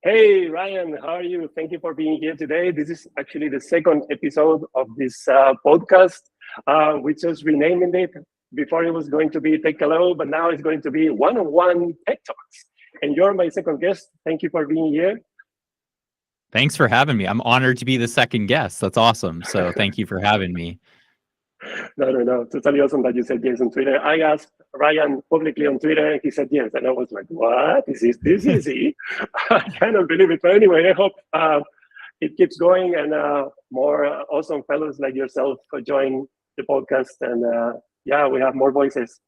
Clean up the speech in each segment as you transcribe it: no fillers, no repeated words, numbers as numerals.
Hey, Ryan, how are you? Thank you for being here today. This is actually the second episode of this podcast. We just renamed it. Before it was going to be Take Hello, but now it's going to be one-on-one Tech Talks. And you're my second guest. Thank you for being here. Thanks for having me. I'm honored to be the second guest. That's awesome. So thank you for having me. No. Totally awesome that you said yes on Twitter. I asked Ryan publicly on Twitter, and he said yes. And I was like, what? Is this easy? I cannot believe it. But anyway, I hope it keeps going and more awesome fellows like yourself join the podcast. And yeah, we have more voices.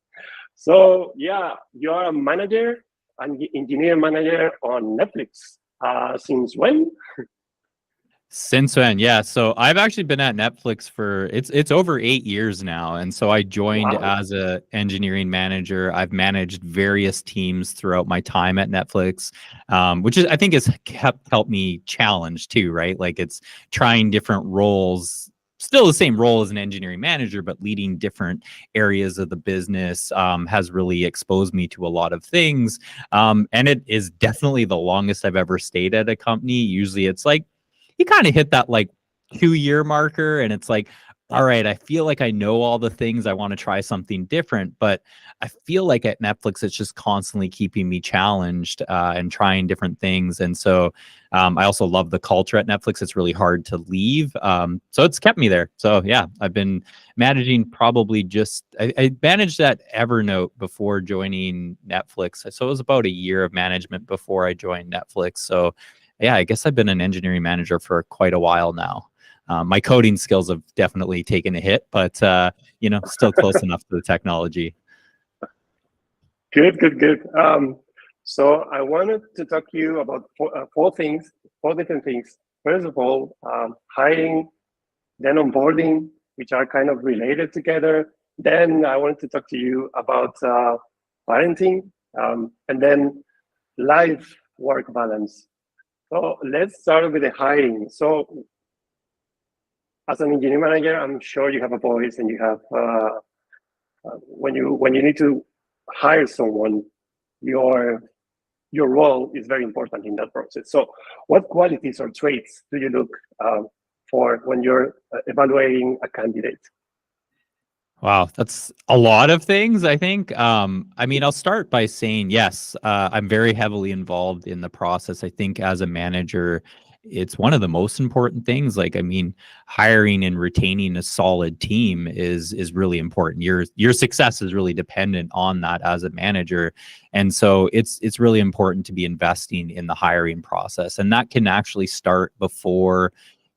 So yeah, you are a manager, an engineer manager on Netflix. Since when? Since when? Yeah. So I've actually been at Netflix for it's over 8 years now. And so I joined Wow. as a engineering manager. I've managed various teams throughout my time at Netflix, which is I think has helped me challenge too, right? Like it's trying different roles, still the same role as an engineering manager, but leading different areas of the business has really exposed me to a lot of things. And it is definitely the longest I've ever stayed at a company. Usually it's like you kind of hit that like 2 year marker and it's like, all right, I feel like I know all the things. I want to try something different, but I feel like at Netflix, it's just constantly keeping me challenged and trying different things. And so I also love the culture at Netflix. It's really hard to leave. So it's kept me there. So yeah, I've been managing probably I managed at Evernote before joining Netflix. So it was about a year of management before I joined Netflix. So yeah, I guess I've been an engineering manager for quite a while now. My coding skills have definitely taken a hit, but still close enough to the technology. Good. So I wanted to talk to you about four things, four different things. First of all, hiring, then onboarding, which are kind of related together. Then I wanted to talk to you about parenting, and then life-work balance. So let's start with the hiring. So as an engineering manager, I'm sure you have a voice, and you have when you need to hire someone, your role is very important in that process. So, what qualities or traits do you look for when you're evaluating a candidate? Wow, that's a lot of things, I think. I mean, I'll start by saying yes, I'm very heavily involved in the process. I think as a manager, it's one of the most important things. Like, I mean, hiring and retaining a solid team is really important. Your success is really dependent on that as a manager. And so it's really important to be investing in the hiring process. And that can actually start before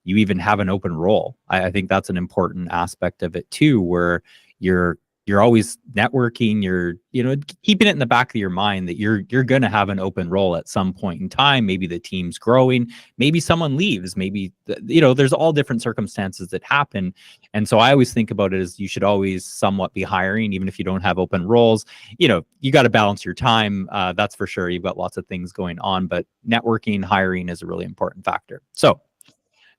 you even have an open role. I think that's an important aspect of it too, where you're always networking, you're keeping it in the back of your mind that you're going to have an open role at some point in time. Maybe the team's growing, maybe someone leaves, maybe there's all different circumstances that happen. And so I always think about it as you should always somewhat be hiring, even if you don't have open roles. You got to balance your time, that's for sure. You've got lots of things going on, but networking, hiring is a really important factor. So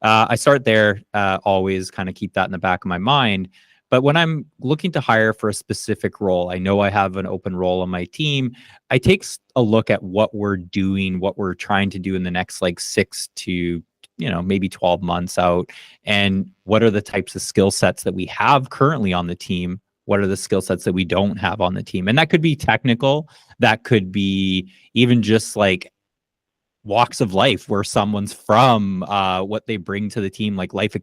I start there, always kind of keep that in the back of my mind. But when I'm looking to hire for a specific role, I know I have an open role on my team. I take a look at what we're doing, what we're trying to do in the next like 6 to maybe 12 months out, and what are the types of skill sets that we have currently on the team. What are the skill sets that we don't have on the team? And that could be technical. That could be even just like walks of life, where someone's from, what they bring to the team, like life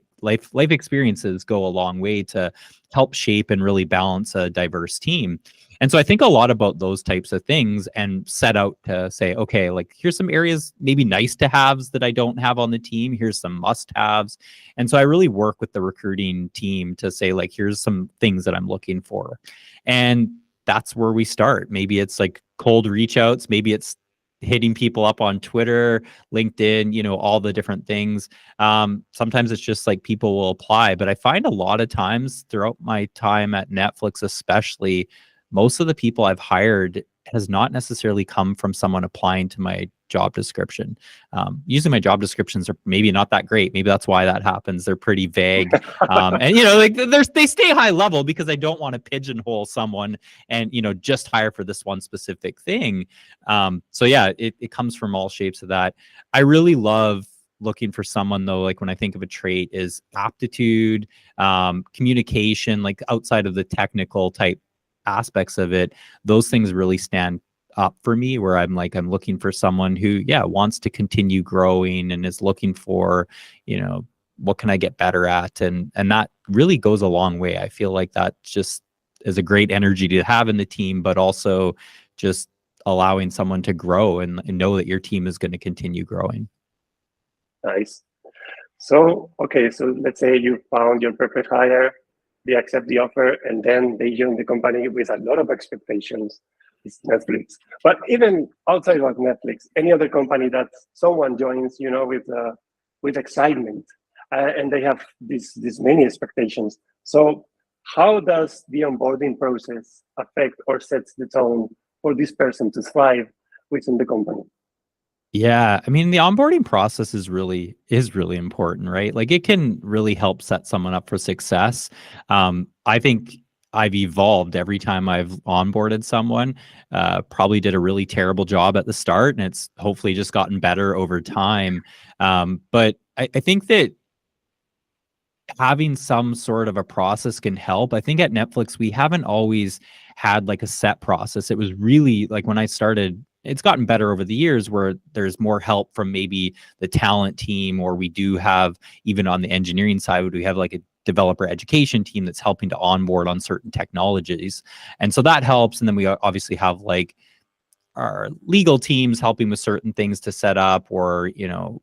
experiences go a long way to help shape and really balance a diverse team. And so I think a lot about those types of things and set out to say, okay, like here's some areas maybe nice to haves that I don't have on the team. Here's some must haves. And so I really work with the recruiting team to say, like, here's some things that I'm looking for. And that's where we start. Maybe it's like cold reach outs. Maybe it's hitting people up on Twitter, LinkedIn, all the different things. Sometimes it's just like people will apply, but I find a lot of times throughout my time at Netflix, especially, most of the people I've hired has not necessarily come from someone applying to my job description. Usually my job descriptions are maybe not that great. Maybe that's why that happens. They're pretty vague. And, you know, like they stay high level because I don't want to pigeonhole someone and, you know, just hire for this one specific thing. So yeah, it comes from all shapes of that. I really love looking for someone though, like when I think of a trait, is aptitude, communication, like outside of the technical type aspects of it. Those things really stand up for me, where I'm looking for someone who, yeah, wants to continue growing and is looking for, you know, what can I get better at? And that really goes a long way. I feel like that just is a great energy to have in the team, but also just allowing someone to grow and know that your team is going to continue growing. Nice. So, okay, so let's say you found your perfect hire, they accept the offer, and then they join the company with a lot of expectations. It's Netflix. But even outside of Netflix, any other company that someone joins, you know, with excitement, and they have these many expectations. So, how does the onboarding process affect or sets the tone for this person to thrive within the company? Yeah, I mean, the onboarding process is really important, right? Like it can really help set someone up for success. I think I've evolved every time I've onboarded someone. Probably did a really terrible job at the start, and it's hopefully just gotten better over time. But I think that having some sort of a process can help. I think at Netflix, we haven't always had like a set process. It was really like when I started, it's gotten better over the years where there's more help from maybe the talent team, or we do have, even on the engineering side, we have like a developer education team that's helping to onboard on certain technologies. And so that helps. And then we obviously have like our legal teams helping with certain things to set up, or, you know,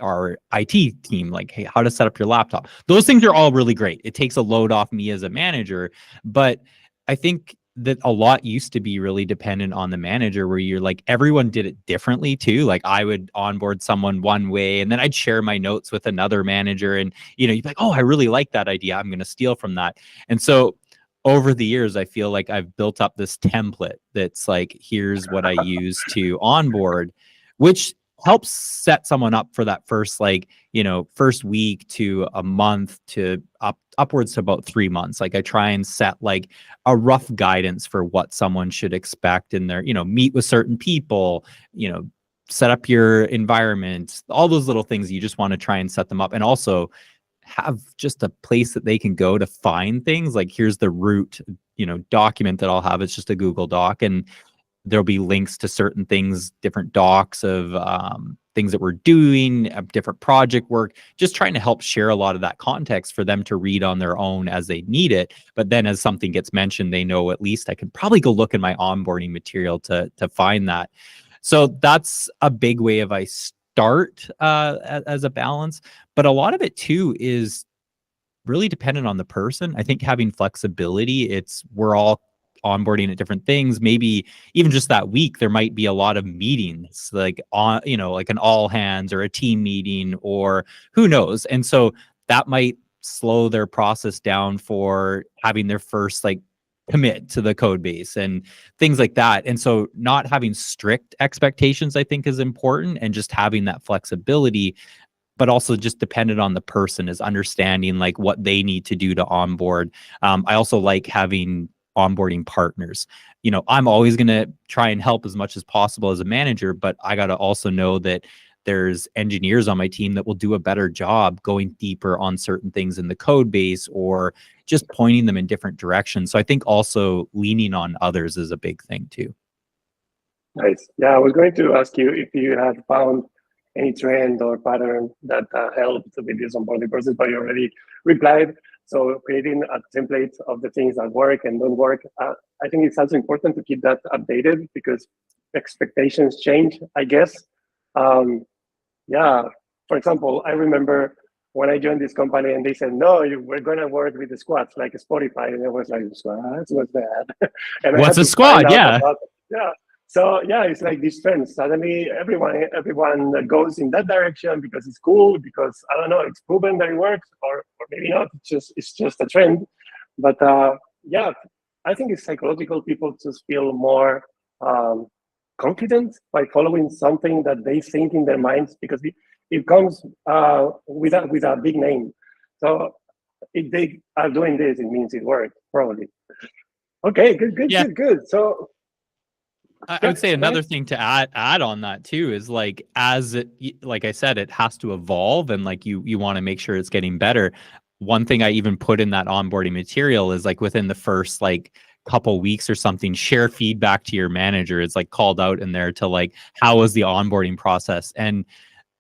our IT team, like, hey, how to set up your laptop. Those things are all really great. It takes a load off me as a manager. But I think that a lot used to be really dependent on the manager, where you're like, everyone did it differently too. Like I would onboard someone one way, and then I'd share my notes with another manager, and, you know, you'd be like, oh, I really like that idea, I'm going to steal from that. And so over the years, I feel like I've built up this template that's like, here's what I use to onboard, which helps set someone up for that first, like, you know, first week to a month to upwards to about 3 months. Like I try and set like a rough guidance for what someone should expect in their, you know, meet with certain people, you know, set up your environment, all those little things. You just want to try and set them up, and also have just a place that they can go to find things. Like here's the root, you know, document that I'll have. It's just a Google Doc, and there'll be links to certain things, different docs of things that we're doing, different project work, just trying to help share a lot of that context for them to read on their own as they need it. But then as something gets mentioned, they know at least I can probably go look in my onboarding material to find that. So that's a big way of I start as a balance. But a lot of it too is really dependent on the person. I think having flexibility, we're all onboarding at different things. Maybe even just that week, there might be a lot of meetings, like on, you know, like an all hands or a team meeting, or who knows. And so that might slow their process down for having their first like commit to the code base and things like that. And so not having strict expectations, I think, is important, and just having that flexibility, but also just dependent on the person, is understanding like what they need to do to onboard. I also like having onboarding partners. You know, I'm always going to try and help as much as possible as a manager, but I got to also know that there's engineers on my team that will do a better job going deeper on certain things in the code base, or just pointing them in different directions. So I think also leaning on others is a big thing too. Nice. Yeah, I was going to ask you if you had found any trend or pattern that helped with this onboarding process, but you already replied. So creating a template of the things that work and don't work, I think it's also important to keep that updated, because expectations change, I guess. Yeah, for example, I remember when I joined this company and they said, no, we're going to work with the squads like Spotify. And I was like, squads, what's that? And what's a squad? Yeah. Yeah. So yeah, it's like this trend. Suddenly everyone goes in that direction because it's cool, because I don't know, it's proven that it works, or maybe not. It's just a trend. But yeah, I think it's psychological. People just feel more confident by following something that they think in their minds, because it comes with a big name. So if they are doing this, it means it worked, probably. Okay, Yeah. good. So I would say another thing to add on that too is like, as it, like I said, it has to evolve, and like you want to make sure it's getting better. One thing I even put in that onboarding material is like within the first like couple weeks or something, share feedback to your manager. It's like called out in there to like, how was the onboarding process? And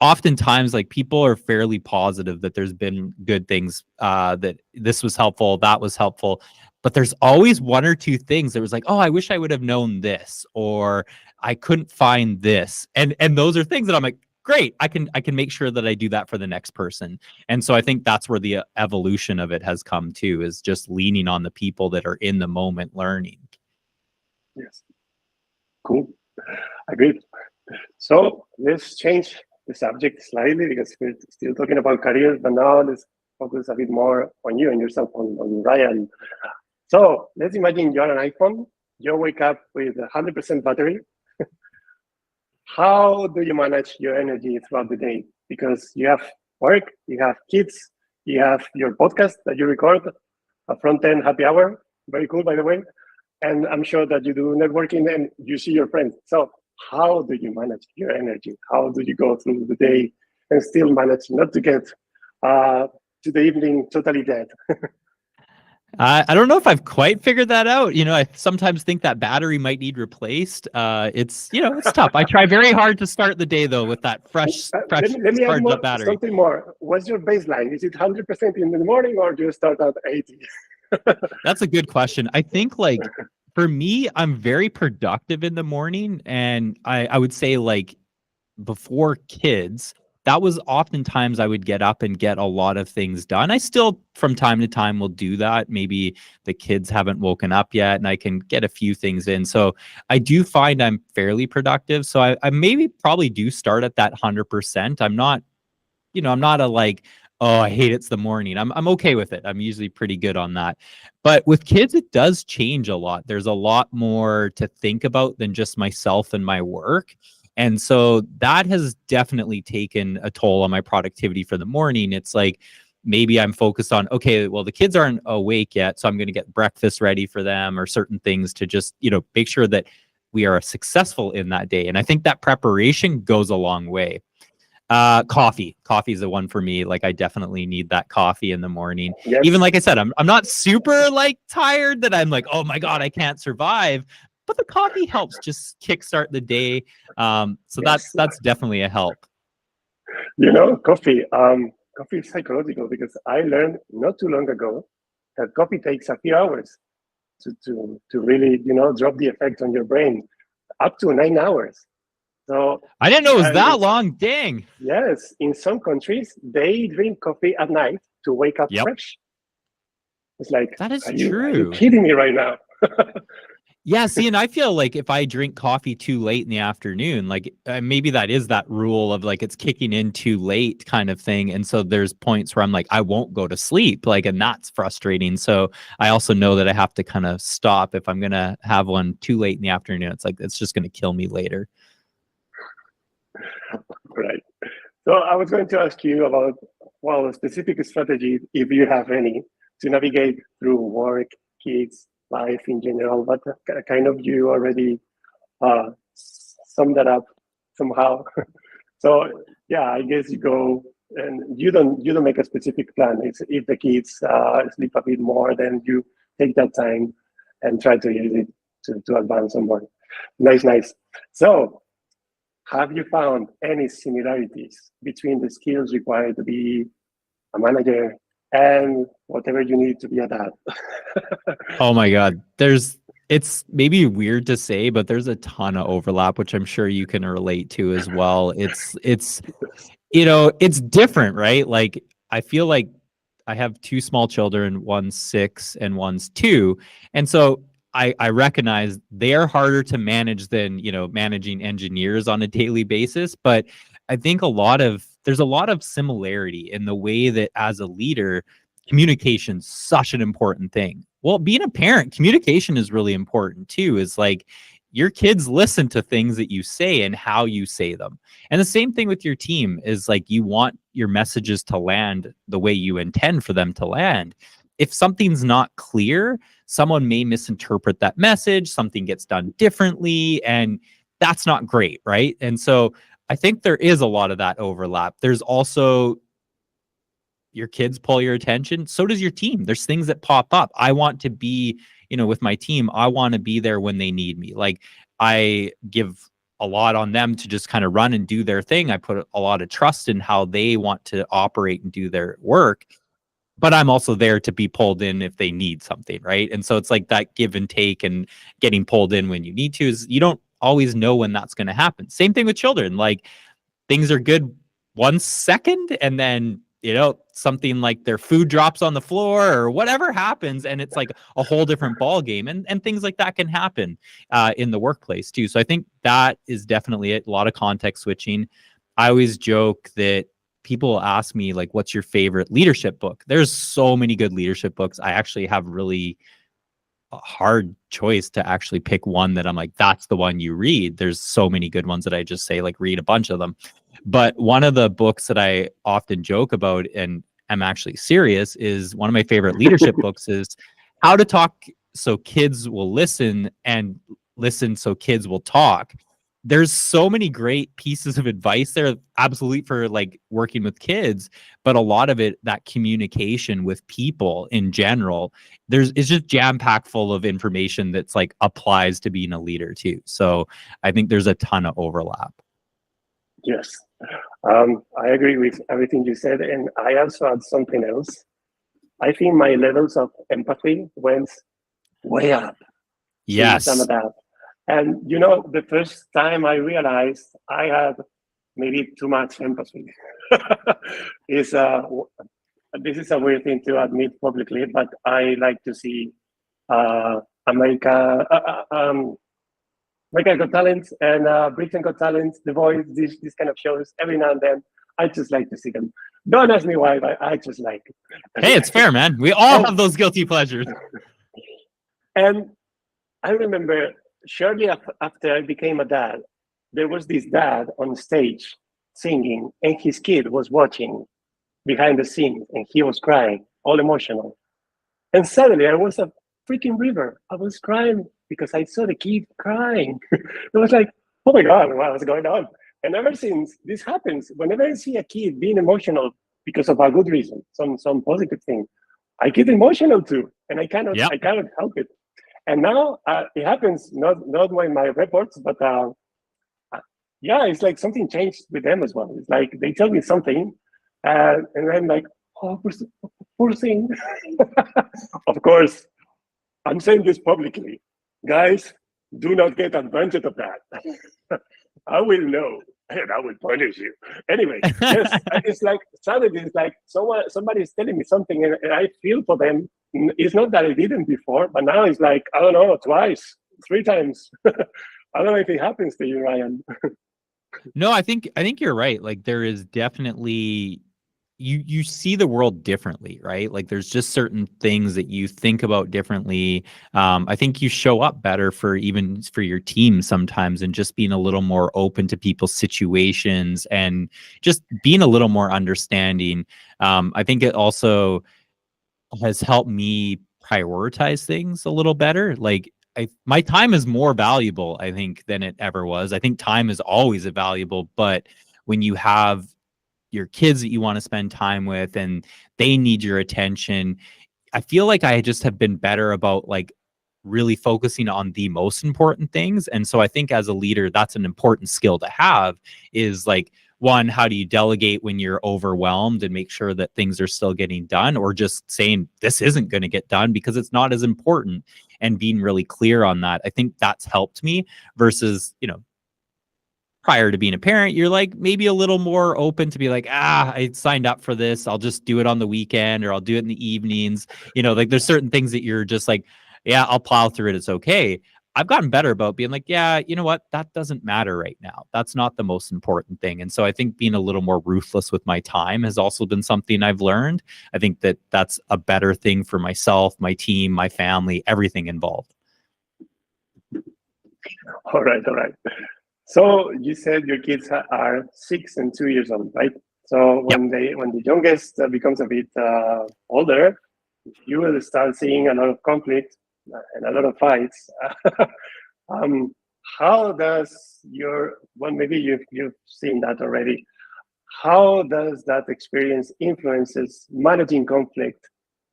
oftentimes like people are fairly positive that there's been good things, that this was helpful, that was helpful, but there's always one or two things that was like, oh, I wish I would have known this, or I couldn't find this. And those are things that I'm like, great, I can make sure that I do that for the next person. And so I think that's where the evolution of it has come to, is just leaning on the people that are in the moment learning. Yes, cool, agreed. So let's change the subject slightly, because we're still talking about careers, but now let's focus a bit more on you and yourself, on Ryan. So let's imagine you're an iPhone, you wake up with 100% battery. How do you manage your energy throughout the day? Because you have work, you have kids, you have your podcast that you record, a front-end happy hour, very cool, by the way. And I'm sure that you do networking and you see your friends. So how do you manage your energy? How do you go through the day and still manage not to get to the evening totally dead? I don't know if I've quite figured that out. You know, I sometimes think that battery might need replaced. It's, you know, it's tough. I try very hard to start the day though with that fresh let me add charged up battery. something more. What's your baseline? Is it 100% in the morning, or do you start at 80? That's a good question. I think like for me, I'm very productive in the morning, and I would say like before kids, that was oftentimes I would get up and get a lot of things done. I still from time to time will do that. Maybe the kids haven't woken up yet and I can get a few things in. So I do find I'm fairly productive. So I maybe probably do start at that 100%. I'm not, you know, I'm not a like, oh, I hate it's the morning. I'm okay with it. I'm usually pretty good on that. But with kids, it does change a lot. There's a lot more to think about than just myself and my work. And so that has definitely taken a toll on my productivity for the morning. It's like maybe I'm focused on, okay, well, the kids aren't awake yet, so I'm going to get breakfast ready for them, or certain things to just, you know, make sure that we are successful in that day. And I think that preparation goes a long way. Coffee is the one for me. Like I definitely need that coffee in the morning. Yes. Even like I said, I'm not super like tired that I'm like, oh my God, I can't survive. But the coffee helps just kickstart the day. So Yes. that's definitely a help. You know, coffee is psychological, because I learned not too long ago that coffee takes a few hours to really, you know, drop the effect on your brain, up to 9 hours. So I didn't know it was that long. Dang. Yes, in some countries they drink coffee at night to wake up fresh. It's like, that is are true. you kidding me right now? Yeah, see, and I feel like if I drink coffee too late in the afternoon, like maybe that is that rule of like it's kicking in too late kind of thing. And so there's points where I'm like, I won't go to sleep, like, and that's frustrating. So I also know that I have to kind of stop if I'm going to have one too late in the afternoon. It's like, it's just going to kill me later. Right. So I was going to ask you about, well, a specific strategy, if you have any, to navigate through work, kids, life in general, but kind of you already summed that up somehow. So yeah, I guess you go and you don't make a specific plan. It's if the kids sleep a bit more, then you take that time and try to use it to advance on more. Nice. So have you found any similarities between the skills required to be a manager and whatever you need to be a dad? Oh my God. It's maybe weird to say, but there's a ton of overlap, which I'm sure you can relate to as well. It's, you know, it's different, right? Like, I feel like I have two small children, one's 6 and one's 2. And so I recognize they are harder to manage than, you know, managing engineers on a daily basis. But I think there's a lot of similarity in the way that as a leader, communication's such an important thing. Well, being a parent, communication is really important too. Is like your kids listen to things that you say and how you say them. And the same thing with your team is like you want your messages to land the way you intend for them to land. If something's not clear, someone may misinterpret that message, something gets done differently, and that's not great, right? And so I think there is a lot of that overlap. There's also your kids pull your attention, so does your team. There's things that pop up. I want to be, with my team, I want to be there when they need me. Like I give a lot on them to just kind of run and do their thing. I put a lot of trust in how they want to operate and do their work, but I'm also there to be pulled in if they need something, right? And so it's like that give and take, and getting pulled in when you need to is you don't always know when that's going to happen. Same thing with children. Like things are good 1 second, and then something like their food drops on the floor or whatever happens, and it's like a whole different ball game, and things like that can happen in the workplace too. So I think that is definitely a lot of context switching. I always joke that people ask me like, what's your favorite leadership book? There's so many good leadership books. I actually have really a hard choice to actually pick one that I'm like, that's the one you read. There's so many good ones that I just say like read a bunch of them. But one of the books that I often joke about, and I'm actually serious, is one of my favorite leadership books is How to Talk So Kids Will Listen and Listen So Kids Will Talk. There's so many great pieces of advice there, absolutely, for like working with kids, but a lot of it, that communication with people in general, it's just jam-packed full of information that's like applies to being a leader too. So I think there's a ton of overlap. Yes, I agree with everything you said, and I also add something else. I think my levels of empathy went way up. Yes. Some of that. And the first time I realized I had maybe too much empathy is this is a weird thing to admit publicly, but I like to see America Got Talent and Britain Got Talent, The Voice, these kind of shows. Every now and then, I just like to see them. Don't ask me why, but I just like it. Hey, it's fair, man. We all have those guilty pleasures. And I remember shortly after I became a dad, there was this dad on stage singing, and his kid was watching behind the scenes, and he was crying, all emotional. And suddenly I was a freaking river. I was crying because I saw the kid crying. It was like, oh my God, what's going on? And ever since this happens, whenever I see a kid being emotional because of a good reason, some positive thing, I get emotional too, and I cannot help it. And now it happens not in my reports, but it's like something changed with them as well. It's like they tell me something, and I'm like, oh, poor thing. Of course, I'm saying this publicly. Guys, do not get advantage of that. I will know, and I will punish you. Anyway, yes, it's like suddenly it's like somebody is telling me something, and I feel for them. It's not that I didn't before, but now it's like, I don't know, twice, 3 times. I don't know if it happens to you, Ryan. No, I think you're right. Like there is definitely you see the world differently, right? Like there's just certain things that you think about differently. I think you show up better for your team sometimes, and just being a little more open to people's situations and just being a little more understanding. I think it also has helped me prioritize things a little better. Like my time is more valuable, I think, than it ever was. I think time is always valuable, but when you have your kids that you want to spend time with and they need your attention, I feel like I just have been better about like really focusing on the most important things. And so I think as a leader, that's an important skill to have, is like, one, how do you delegate when you're overwhelmed and make sure that things are still getting done, or just saying this isn't going to get done because it's not as important, and being really clear on that. I think that's helped me versus, prior to being a parent, you're like maybe a little more open to be like, I signed up for this. I'll just do it on the weekend, or I'll do it in the evenings. Like there's certain things that you're just like, yeah, I'll plow through it. It's okay. I've gotten better about being like, yeah, you know what? That doesn't matter right now. That's not the most important thing. And so I think being a little more ruthless with my time has also been something I've learned. I think that that's a better thing for myself, my team, my family, everything involved. All right, all right. So you said your kids are 6 and 2 years old, right? So when the youngest becomes a bit older, you will start seeing a lot of conflict and a lot of fights. um, how does maybe you've seen that already. How does that experience influences managing conflict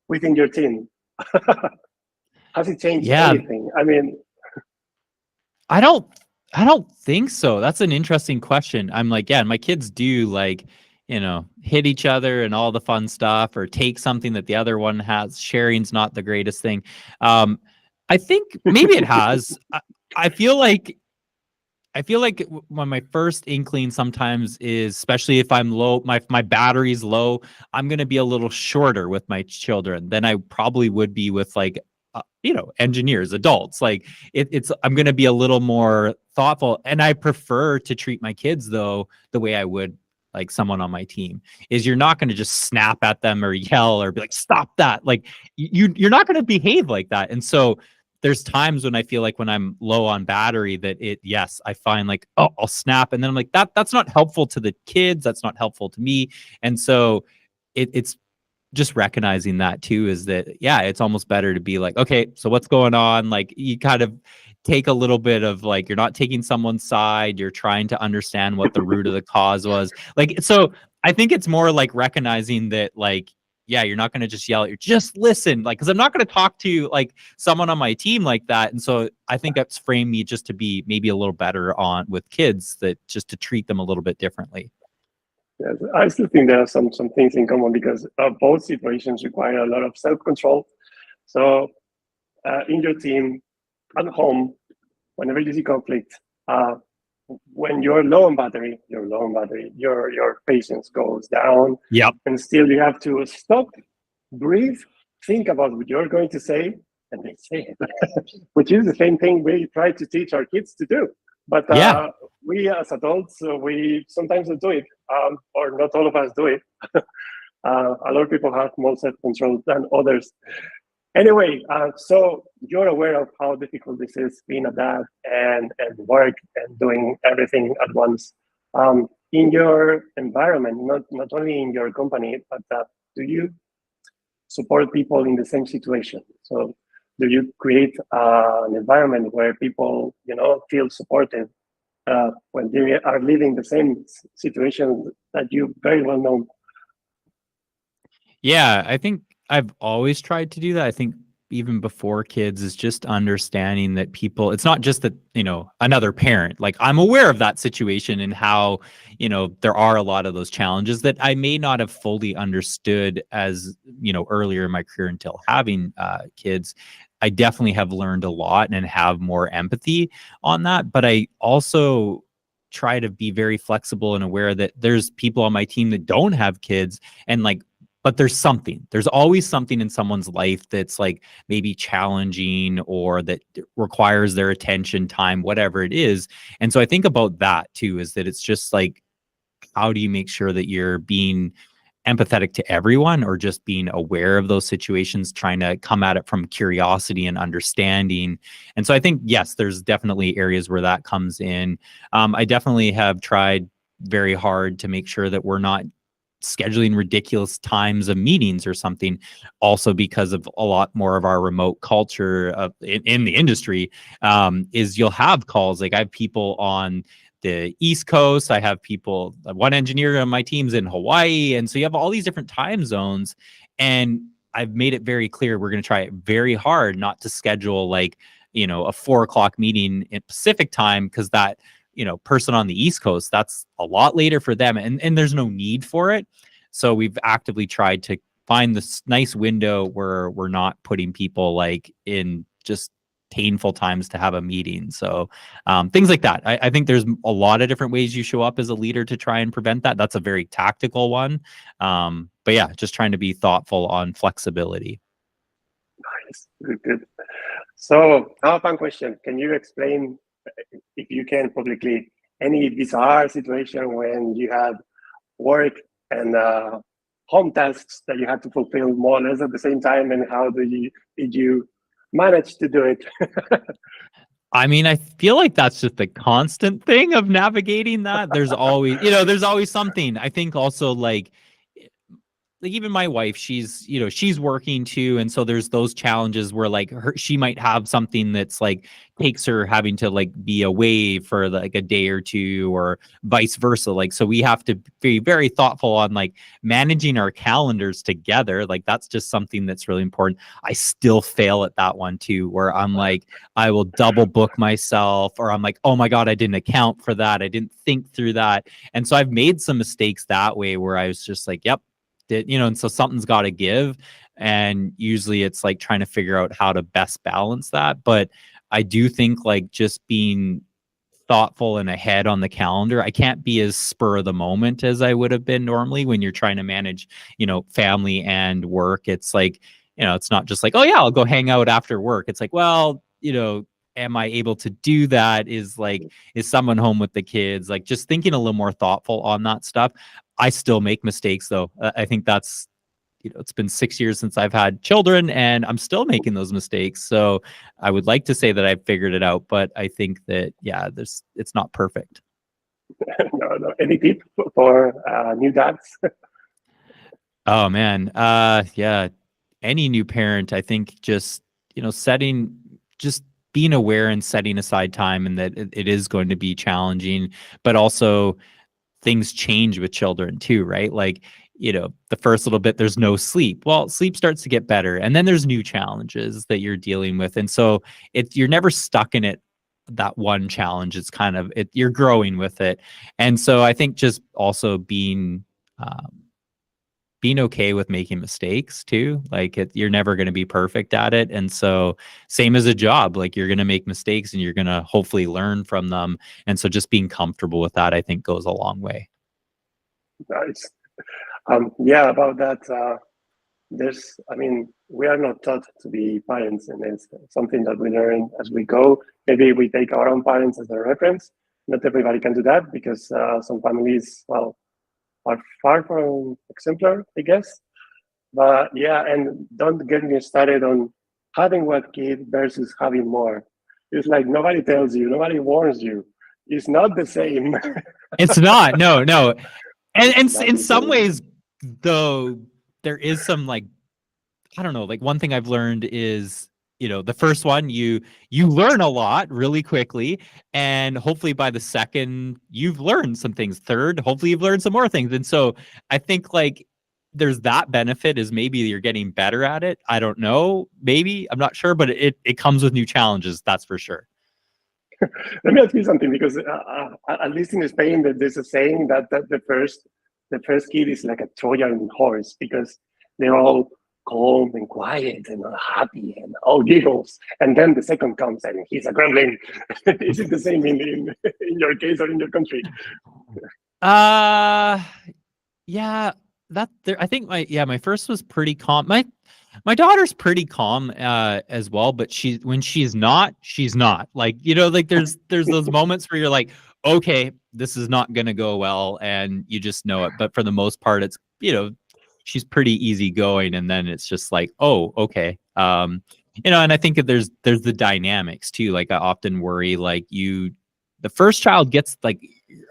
within your team? Has it changed anything? I mean, I don't think so. That's an interesting question. I'm like, yeah, my kids do like, hit each other and all the fun stuff, or take something that the other one has. Sharing's not the greatest thing. I think maybe it has. I feel like when my first inkling sometimes is, especially if I'm low, my battery's low, I'm going to be a little shorter with my children than I probably would be with like, engineers, adults. Like I'm going to be a little more thoughtful, and I prefer to treat my kids though the way I would like someone on my team. Is you're not going to just snap at them or yell or be like, stop that. Like you're not going to behave like that. And so there's times when I feel like when I'm low on battery that I find like, oh, I'll snap. And then I'm like, that's not helpful to the kids. That's not helpful to me. And so it's just recognizing that too, is that, yeah, it's almost better to be like, okay, so what's going on? Like you kind of take a little bit of like, you're not taking someone's side. You're trying to understand what the root of the cause was. Like, so I think it's more like recognizing that, like, yeah, you're not going to just yell at you, just listen. Like, cause I'm not going to talk to like someone on my team like that. And so I think that's framed me just to be maybe a little better on with kids, that just to treat them a little bit differently. yes, I still think there are some things in common because both situations require a lot of self-control. So in your team, at home, whenever you see conflict, when you're low on battery, your patience goes down. Yep. And still you have to stop, breathe, think about what you're going to say, and then say it, which is the same thing we try to teach our kids to do. But we as adults, we sometimes don't do it, or not all of us do it. A lot of people have more self-control than others. Anyway, so you're aware of how difficult this is, being a dad and work and doing everything at once. In your environment, not only in your company, but do you support people in the same situation? So do you create an environment where people, feel supported when they are living the same situation that you very well know? Yeah, I think I've always tried to do that. I think even before kids is just understanding that people, it's not just that, another parent, like I'm aware of that situation and how, there are a lot of those challenges that I may not have fully understood as, earlier in my career until having kids. I definitely have learned a lot and have more empathy on that. But I also try to be very flexible and aware that there's people on my team that don't have kids, and like, but there's always something in someone's life that's like maybe challenging or that requires their attention, time, whatever it is. And so I think about that too, is that it's just like, how do you make sure that you're being empathetic to everyone, or just being aware of those situations, trying to come at it from curiosity and understanding. And so I think, yes, there's definitely areas where that comes in. I definitely have tried very hard to make sure that we're not scheduling ridiculous times of meetings or something, also because of a lot more of our remote culture in the industry, is you'll have calls. Like I have people on the East Coast, I have people, one engineer on my team's in Hawaii, and so you have all these different time zones. And I've made it very clear we're going to try very hard not to schedule like, a 4:00 meeting in Pacific time, because that person on the East Coast, that's a lot later for them, and there's no need for it. So we've actively tried to find this nice window where we're not putting people like in just painful times to have a meeting. So things like that. I think there's a lot of different ways you show up as a leader to try and prevent that. That's a very tactical one. But yeah, just trying to be thoughtful on flexibility. Nice, good, good. So, now a fun question. Can you explain, if you can publicly, any bizarre situation when you had work and home tasks that you had to fulfill more or less at the same time, and how did you manage to do it? I mean, I feel like that's just the constant thing of navigating that. There's always, there's always something. I think also like even my wife, she's working too, and so there's those challenges where like she might have something that's like takes her having to like be away for like a day or two, or vice versa. Like, so we have to be very thoughtful on like managing our calendars together. Like, that's just something that's really important. I still fail at that one too, where I'm like, I will double book myself, or I'm like, oh my God, I didn't account for that, I didn't think through that. And so I've made some mistakes that way, where I was just like, yep, and so something's got to give. And usually it's like trying to figure out how to best balance that. But I do think like just being thoughtful and ahead on the calendar, I can't be as spur of the moment as I would have been normally when you're trying to manage, family and work. It's like, it's not just like, oh yeah, I'll go hang out after work. It's like, well, am I able to do that? Is someone home with the kids? Like, just thinking a little more thoughtful on that stuff. I still make mistakes though. I think that's, it's been 6 years since I've had children, and I'm still making those mistakes. So I would like to say that I've figured it out, but I think that, yeah, it's not perfect. No. Any tip for new dads? Oh man. Yeah. Any new parent, I think just, just being aware and setting aside time, and that it is going to be challenging, but also things change with children too, right? Like, the first little bit, there's no sleep. Well, sleep starts to get better, and then there's new challenges that you're dealing with. And so you're never stuck in it, that one challenge. It's kind of, you're growing with it. And so I think just also being okay with making mistakes too. Like, you're never going to be perfect at it. And so same as a job, like, you're going to make mistakes and you're going to hopefully learn from them. And so just being comfortable with that, I think, goes a long way. Nice. Yeah, about that, we are not taught to be parents, and it's something that we learn as we go. Maybe we take our own parents as a reference. Not everybody can do that, because some families, well, are far from exemplar, I guess. But yeah, and don't get me started on having one kid versus having more. It's like nobody tells you, nobody warns you. It's not the same. It's not. No. And in some ways, though, there is some, like, I don't know, like, one thing I've learned is, the first one, you learn a lot really quickly, and hopefully by the second, you've learned some things. Third, hopefully you've learned some more things. And so I think, like, there's that benefit, is maybe you're getting better at it. I don't know, maybe, I'm not sure, but it comes with new challenges, that's for sure. Let me ask you something, because at least in Spain, there's a saying that the first kid is like a Trojan horse, because they're all calm and quiet and happy and all giggles, and then the second comes and he's a gremlin. Is it the same in your case or in your country? Yeah, I think my first was pretty calm. My daughter's pretty calm as well, but when she's not, like, like, there's those moments where you're like, okay, this is not gonna go well, and you just know it. But for the most part, it's, she's pretty easygoing, and then it's just like, oh, okay. And I think that there's the dynamics too. Like, I often worry, like, the first child gets like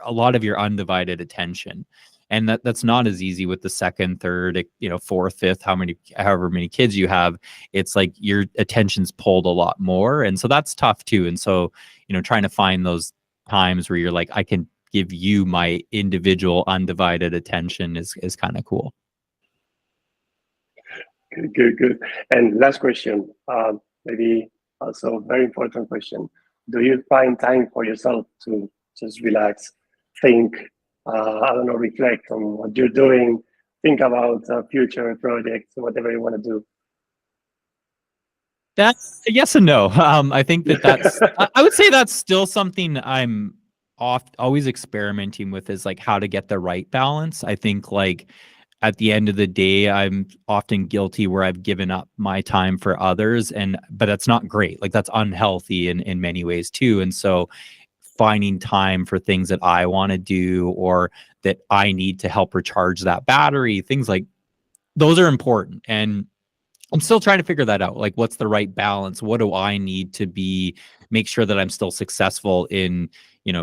a lot of your undivided attention, and that's not as easy with the second, third, fourth, fifth, however many kids you have. It's like your attention's pulled a lot more, and so that's tough too. And so, trying to find those times where you're like, I can give you my individual undivided attention is kind of cool. Good. And last question, maybe also very important question. Do you find time for yourself to just relax, think, I don't know, reflect on what you're doing, think about future projects, whatever you want to do? That's a yes and no. I think that's I would say that's still something I'm always experimenting with, is like how to get the right balance. I think, like, at the end of the day, I'm often guilty where I've given up my time for others, but that's not great. Like that's unhealthy in many ways too. And so finding time for things that I want to do or that I need to help recharge that battery, things like those are important. And I'm still trying to figure that out. Like, what's the right balance? What do I need to make sure that I'm still successful in,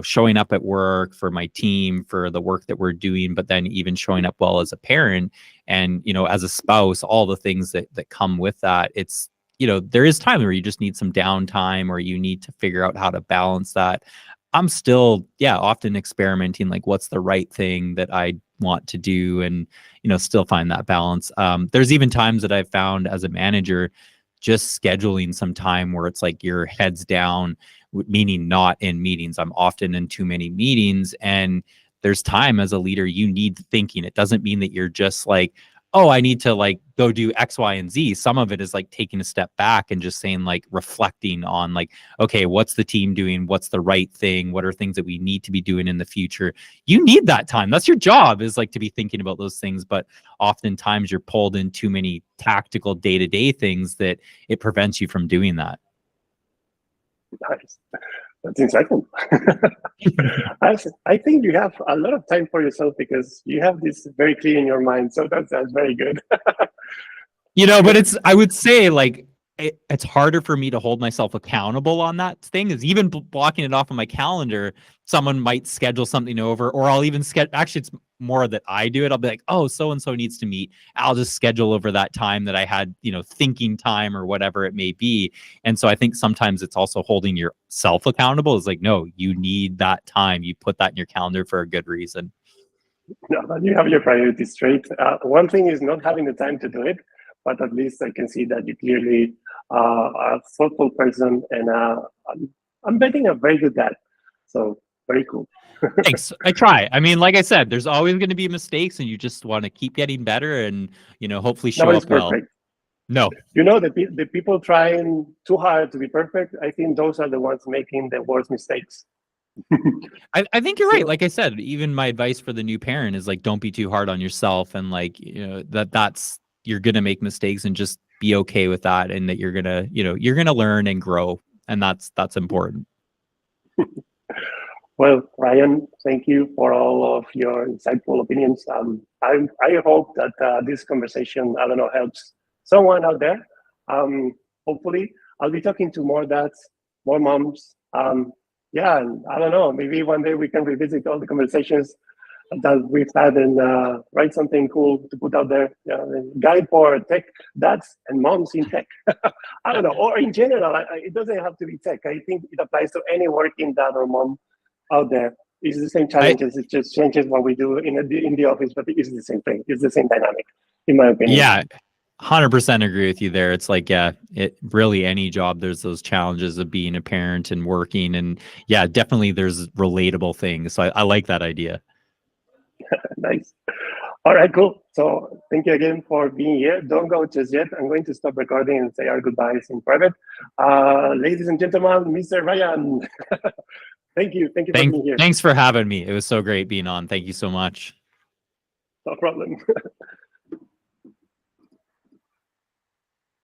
showing up at work for my team, for the work that we're doing, but then even showing up well as a parent and, as a spouse, all the things that come with that. It's, there is time where you just need some downtime or you need to figure out how to balance that. I'm still, often experimenting, like what's the right thing that I want to do and, still find that balance. There's even times that I've found as a manager, just scheduling some time where it's like your head's down, meaning not in meetings. I'm often in too many meetings, and there's time as a leader, you need thinking. It doesn't mean that you're just like, oh, I need to like go do X, Y, and Z. Some of it is like taking a step back and just saying like reflecting on like, okay, what's the team doing? What's the right thing? What are things that we need to be doing in the future? You need that time. That's your job, is like to be thinking about those things. But oftentimes you're pulled in too many tactical day-to-day things that it prevents you from doing that. Nice. That's insightful. I think you have a lot of time for yourself because you have this very clear in your mind. So that's very good. But I would say like, it's harder for me to hold myself accountable on that thing. Is even blocking it off on my calendar. Someone might schedule something over, or I'll even actually, it's more that I do it. I'll be like, oh, so-and-so needs to meet. I'll just schedule over that time that I had, thinking time or whatever it may be. And so I think sometimes it's also holding yourself accountable. Is like, no, you need that time. You put that in your calendar for a good reason. No, but you have your priorities straight. One thing is not having the time to do it, but at least I can see that you clearly are a thoughtful person, and I'm betting you're very good at. So very cool. Thanks. I try. I mean, like I said, there's always going to be mistakes, and you just want to keep getting better, and hopefully show up well. No, the people trying too hard to be perfect, I think those are the ones making the worst mistakes. I think you're right. Like I said, even my advice for the new parent is like, don't be too hard on yourself, and like that's you're gonna make mistakes, and just be okay with that, and that you're gonna learn and grow, and that's important. Well, Ryan, thank you for all of your insightful opinions. I hope that this conversation, I don't know, helps someone out there. Hopefully, I'll be talking to more dads, more moms. Yeah, and I don't know, maybe one day we can revisit all the conversations that we've had and write something cool to put out there. Guide for tech dads and moms in tech. I don't know, or in general, it doesn't have to be tech. I think it applies to any working dad or mom out there. It's the same challenges. It just changes what we do in the office, but it's the same thing. It's the same dynamic, in my opinion. Yeah, 100% agree with you there. It's like, it really, any job, there's those challenges of being a parent and working, and definitely there's relatable things. So I like that idea. Nice. All right, cool. So thank you again for being here. Don't go just yet. I'm going to stop recording and say our goodbyes in private. Ladies and gentlemen, Mr. Ryan. Thank you. Thank you for being here. Thanks for having me. It was so great being on. Thank you so much. No problem.